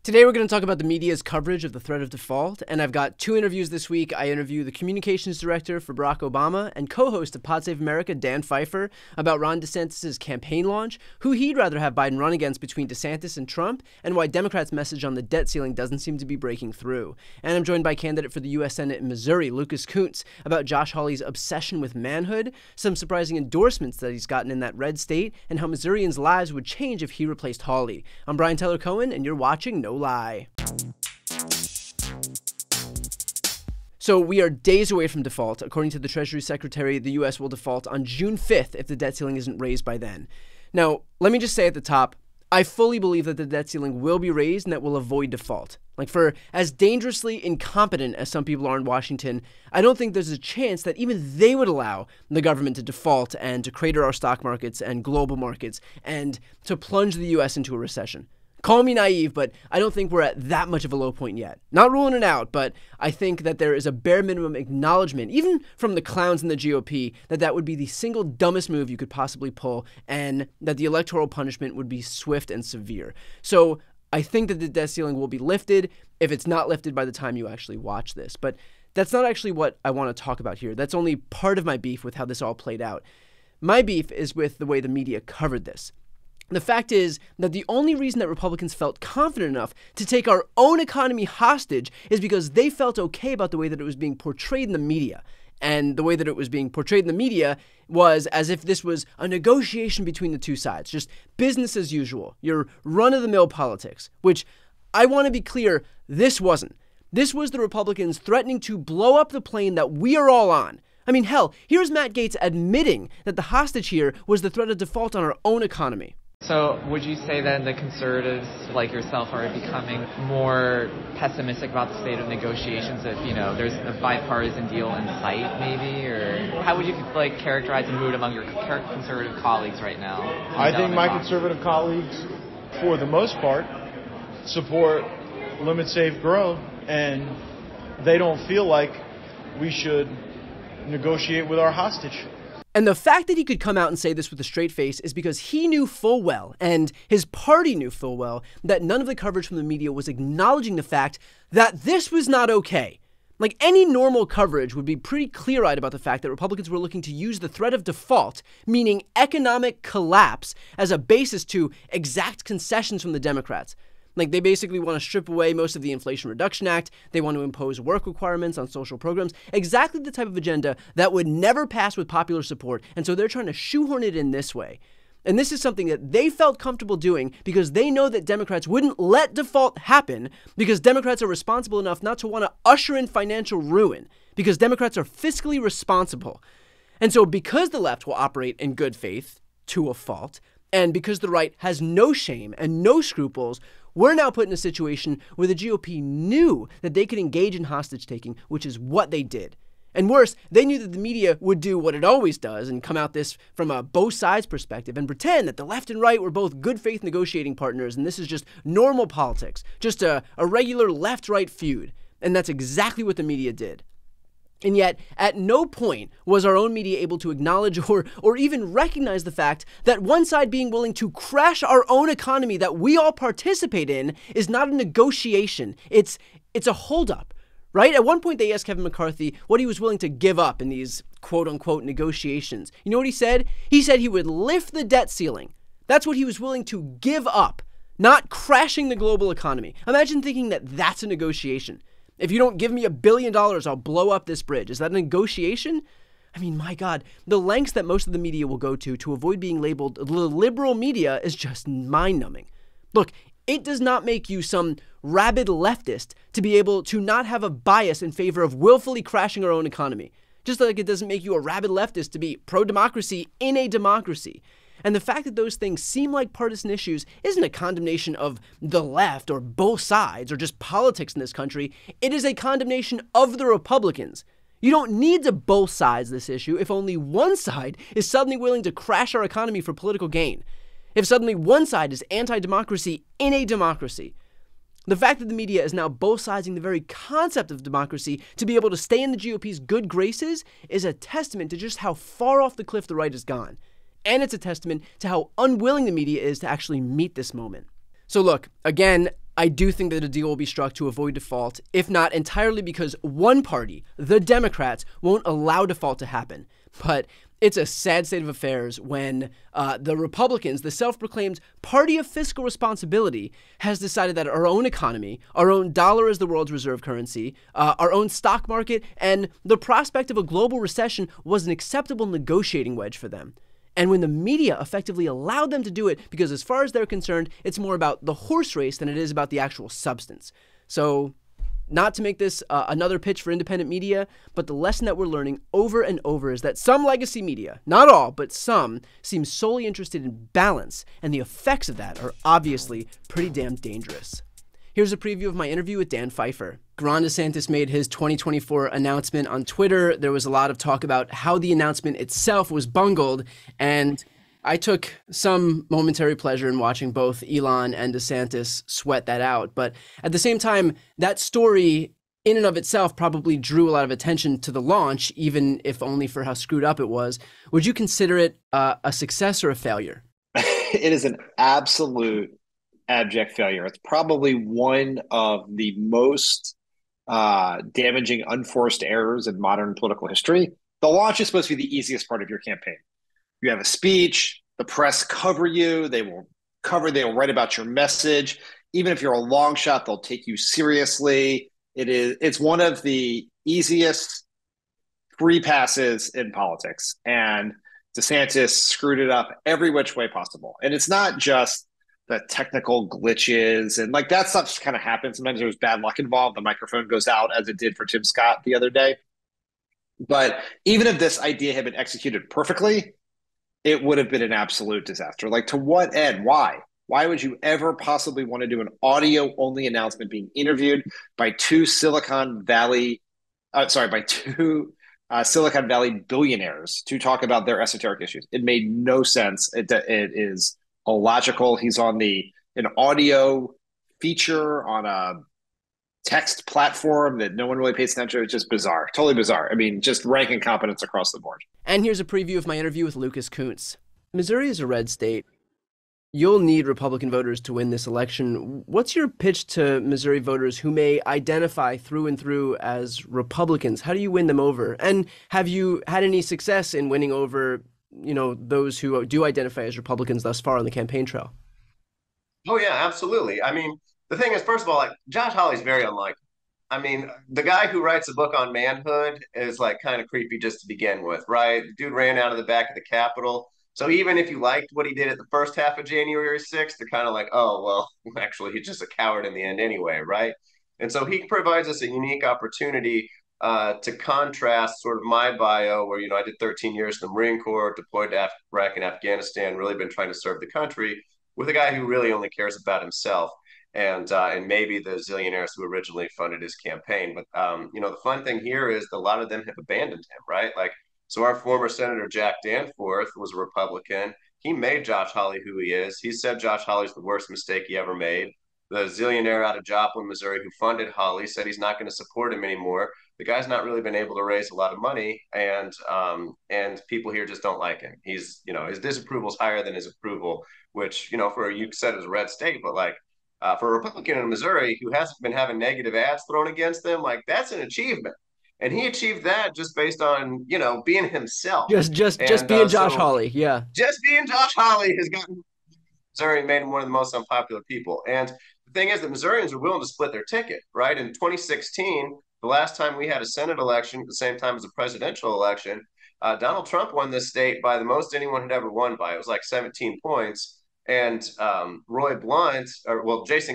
Today we're going to talk about the media's coverage of the threat of default, and I've got two interviews this week. I interview the communications director for Barack Obama and co-host of Pod Save America, Dan Pfeiffer, about Ron DeSantis' campaign launch, who he'd rather have Biden run against between DeSantis and Trump, and why Democrats' message on the debt ceiling doesn't seem to be breaking through. And I'm joined by candidate for the U.S. Senate in Missouri, Lucas Kunce, about Josh Hawley's obsession with manhood, some surprising endorsements that he's gotten in that red state, and how Missourians' lives would change if he replaced Hawley. I'm Brian Tyler Cohen, and you're watching No Lie. So we are days away from default. According to the Treasury Secretary, the U.S. will default on June 5th if the debt ceiling isn't raised by then. Now, let me just say at the top, I fully believe that the debt ceiling will be raised and that will avoid default. Like, for as dangerously incompetent as some people are in Washington, I don't think there's a chance that even they would allow the government to default and to crater our stock markets and global markets and to plunge the U.S. into a recession. Call me naive, but I don't think we're at that much of a low point yet. Not ruling it out, but I think that there is a bare minimum acknowledgement, even from the clowns in the GOP, that that would be the single dumbest move you could possibly pull, and that the electoral punishment would be swift and severe. So I think that the debt ceiling will be lifted if it's not lifted by the time you actually watch this. But that's not actually what I want to talk about here. That's only part of my beef with how this all played out. My beef is with the way the media covered this. The fact is that the only reason that Republicans felt confident enough to take our own economy hostage is because they felt okay about the way that it was being portrayed in the media. And the way that it was being portrayed in the media was as if this was a negotiation between the two sides, just business as usual, your run-of-the-mill politics, which I want to be clear, this wasn't. This was the Republicans threatening to blow up the plane that we are all on. I mean, hell, here's Matt Gaetz admitting that the hostage here was the threat of default on our own economy. So would you say then the conservatives like yourself are becoming more pessimistic about the state of negotiations if, there's a bipartisan deal in sight maybe? Or how would you characterize the mood among your conservative colleagues right now? I think my conservative colleagues, for the most part, support limit, save, grow, and they don't feel like we should negotiate with our hostage. And the fact that he could come out and say this with a straight face is because he knew full well, and his party knew full well, that none of the coverage from the media was acknowledging the fact that this was not okay. Like, any normal coverage would be pretty clear-eyed about the fact that Republicans were looking to use the threat of default, meaning economic collapse, as a basis to exact concessions from the Democrats. Like, they basically want to strip away most of the Inflation Reduction Act. They want to impose work requirements on social programs, exactly the type of agenda that would never pass with popular support. And so they're trying to shoehorn it in this way. And this is something that they felt comfortable doing because they know that Democrats wouldn't let default happen, because Democrats are responsible enough not to want to usher in financial ruin, because Democrats are fiscally responsible. And so because the left will operate in good faith, to a fault, and because the right has no shame and no scruples, we're now put in a situation where the GOP knew that they could engage in hostage-taking, which is what they did. And worse, they knew that the media would do what it always does and come out this from a both sides perspective and pretend that the left and right were both good faith negotiating partners and this is just normal politics, just a regular left-right feud. And that's exactly what the media did. And yet, at no point was our own media able to acknowledge or even recognize the fact that one side being willing to crash our own economy that we all participate in is not a negotiation. It's a holdup, right? At one point, they asked Kevin McCarthy what he was willing to give up in these quote-unquote negotiations. You know what he said? He said he would lift the debt ceiling. That's what he was willing to give up, not crashing the global economy. Imagine thinking that that's a negotiation. If you don't give me $1 billion, I'll blow up this bridge. Is that a negotiation? I mean, my God, the lengths that most of the media will go to avoid being labeled the liberal media is just mind-numbing. Look, it does not make you some rabid leftist to be able to not have a bias in favor of willfully crashing our own economy. Just like it doesn't make you a rabid leftist to be pro-democracy in a democracy. And the fact that those things seem like partisan issues isn't a condemnation of the left or both sides or just politics in this country. It is a condemnation of the Republicans. You don't need to both sides this issue if only one side is suddenly willing to crash our economy for political gain. If suddenly one side is anti-democracy in a democracy. The fact that the media is now both siding the very concept of democracy to be able to stay in the GOP's good graces is a testament to just how far off the cliff the right has gone. And it's a testament to how unwilling the media is to actually meet this moment. So look, again, I do think that a deal will be struck to avoid default, if not entirely because one party, the Democrats, won't allow default to happen. But it's a sad state of affairs when the Republicans, the self-proclaimed party of fiscal responsibility, has decided that our own economy, our own dollar as the world's reserve currency, our own stock market, and the prospect of a global recession was an acceptable negotiating wedge for them. And when the media effectively allowed them to do it, because as far as they're concerned, it's more about the horse race than it is about the actual substance. So, not to make this another pitch for independent media, but the lesson that we're learning over and over is that some legacy media, not all, but some, seem solely interested in balance, and the effects of that are obviously pretty damn dangerous. Here's a preview of my interview with Dan Pfeiffer. Ron DeSantis made his 2024 announcement on Twitter. There was a lot of talk about how the announcement itself was bungled, and I took some momentary pleasure in watching both Elon and DeSantis sweat that out. But at the same time, that story in and of itself probably drew a lot of attention to the launch, even if only for how screwed up it was. Would you consider it a success or a failure? It is an absolute abject failure. It's probably one of the most damaging unforced errors in modern political history. The launch is supposed to be the easiest part of your campaign. You have a speech, the press cover you, they will write about your message. Even if you're a long shot, they'll take you seriously. It's one of the easiest free passes in politics. And DeSantis screwed it up every which way possible. And it's not just the technical glitches and like that stuff just kind of happens. Sometimes there's bad luck involved. The microphone goes out as it did for Tim Scott the other day. But even if this idea had been executed perfectly, it would have been an absolute disaster. Like, to what end? Why? Why would you ever possibly want to do an audio-only announcement being interviewed by two Silicon Valley billionaires to talk about their esoteric issues? It made no sense. It is illogical. He's on an audio feature on a text platform that no one really pays attention to. It's just bizarre. Totally bizarre. I mean, just rank incompetence across the board. And here's a preview of my interview with Lucas Kuntz. Missouri is a red state. You'll need Republican voters to win this election. What's your pitch to Missouri voters who may identify through and through as Republicans? How do you win them over? And have you had any success in winning over, those who do identify as Republicans thus far on the campaign trail? Oh, yeah, absolutely. I mean, the thing is, first of all, like Josh Hawley's very unlikely. I mean, the guy who writes a book on manhood is like kind of creepy just to begin with, right? The dude ran out of the back of the Capitol. So even if you liked what he did at the first half of January 6th, they're kind of like, oh, well, actually, he's just a coward in the end anyway, right? And so he provides us a unique opportunity to contrast sort of my bio, where, I did 13 years in the Marine Corps, deployed to Iraq and Afghanistan, really been trying to serve the country, with a guy who really only cares about himself and maybe the zillionaires who originally funded his campaign. But the fun thing here is that a lot of them have abandoned him, right? Like, so our former Senator Jack Danforth was a Republican. He made Josh Hawley who he is. He said Josh Hawley's the worst mistake he ever made. The zillionaire out of Joplin, Missouri, who funded Hawley, said he's not going to support him anymore. The guy's not really been able to raise a lot of money, and people here just don't like him. He's, his disapproval is higher than his approval, which, for you said it was a red state, but like, for a Republican in Missouri who hasn't been having negative ads thrown against them, like that's an achievement. And he achieved that just based on, being himself. Just being Josh Hawley, yeah. Just being Josh Hawley has gotten Missouri, made him one of the most unpopular people. And the thing is that Missourians are willing to split their ticket, right? In 2016, the last time we had a Senate election at the same time as a presidential election, Donald Trump won this state by the most anyone had ever won by. It was like 17 points. And Jason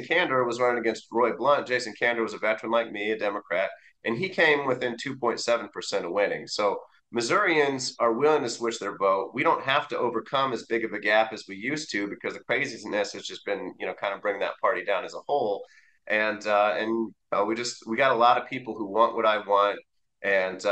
Kander was running against Roy Blunt. Jason Kander was a veteran like me, a Democrat, and he came within 2.7% of winning. So Missourians are willing to switch their vote. We don't have to overcome as big of a gap as we used to, because the craziness has just been, kind of bring that party down as a whole. And we got a lot of people who want what I want and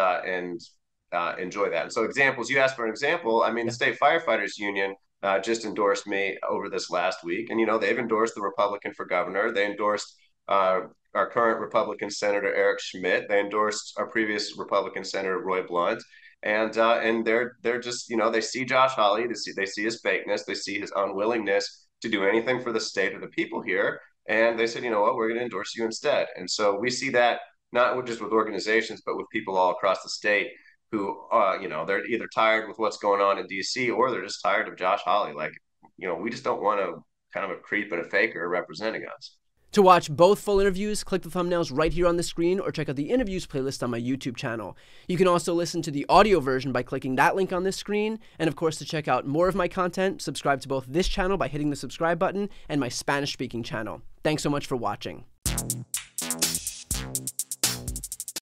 enjoy that. And so examples, you asked for an example. I mean, the State Firefighters Union just endorsed me over this last week. And, they've endorsed the Republican for governor. They endorsed our current Republican Senator Eric Schmidt. They endorsed our previous Republican Senator Roy Blunt. And they're just, they see Josh Hawley, they see his fakeness, they see his unwillingness to do anything for the state or the people here. And they said, you know what, we're going to endorse you instead. And so we see that not just with organizations, but with people all across the state who, they're either tired with what's going on in DC or they're just tired of Josh Hawley. Like, we just don't want a kind of a creep and a faker representing us. To watch both full interviews, click the thumbnails right here on the screen or check out the interviews playlist on my YouTube channel. You can also listen to the audio version by clicking that link on this screen. And of course, to check out more of my content, subscribe to both this channel by hitting the subscribe button and my Spanish-speaking channel. Thanks so much for watching.